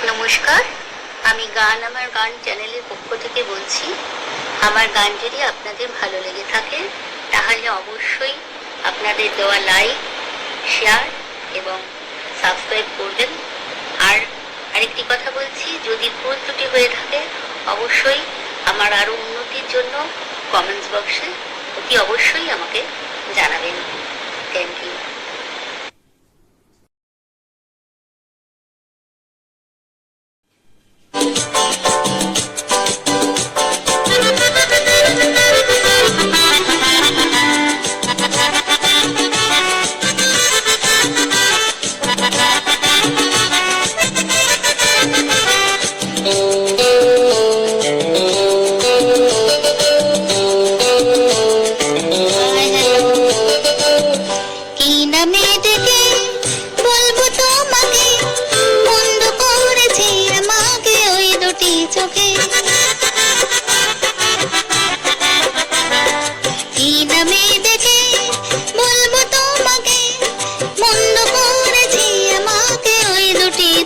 নমস্কার, আমি গান আমার গান চ্যানেলের পক্ষ থেকে বলছি। আমার গান যদি আপনাদের ভালো লেগে থাকে তাহলে অবশ্যই আপনাদের দেওয়া লাইক, শেয়ার এবং সাবস্ক্রাইব করবেন। আর আরেকটি কথা বলছি, যদি ভুল ত্রুটি হয়ে থাকে অবশ্যই আমার আরও উন্নতির জন্য কমেন্টস বক্সে অতি অবশ্যই আমাকে জানাবেন। Thank you.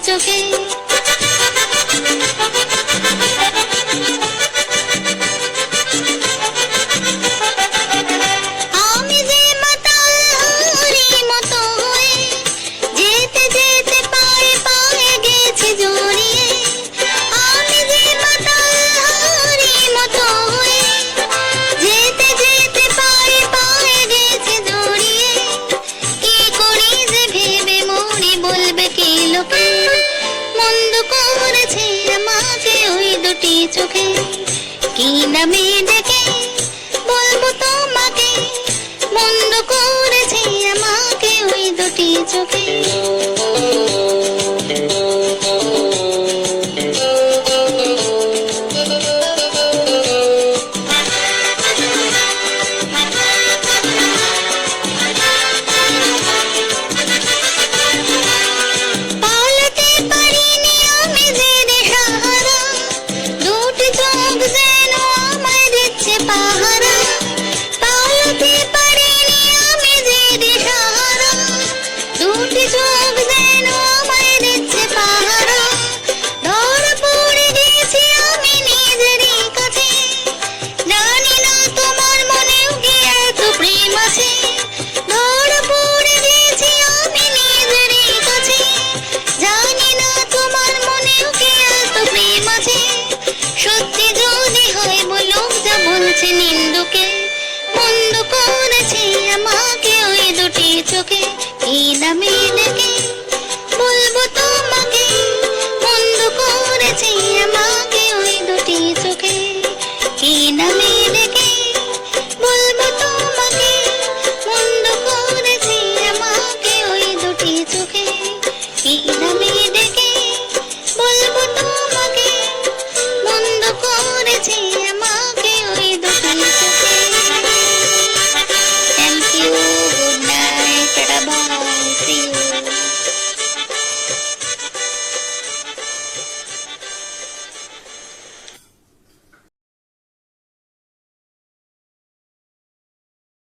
চোখে কি নামে ডেকে বলবো তোমাকে, মন্দ করেছে আমাকে ওই দুটি চোখে। নিন্দুকে মন্দ করেছে আমাকে ওই দুটি চোখে কি নামে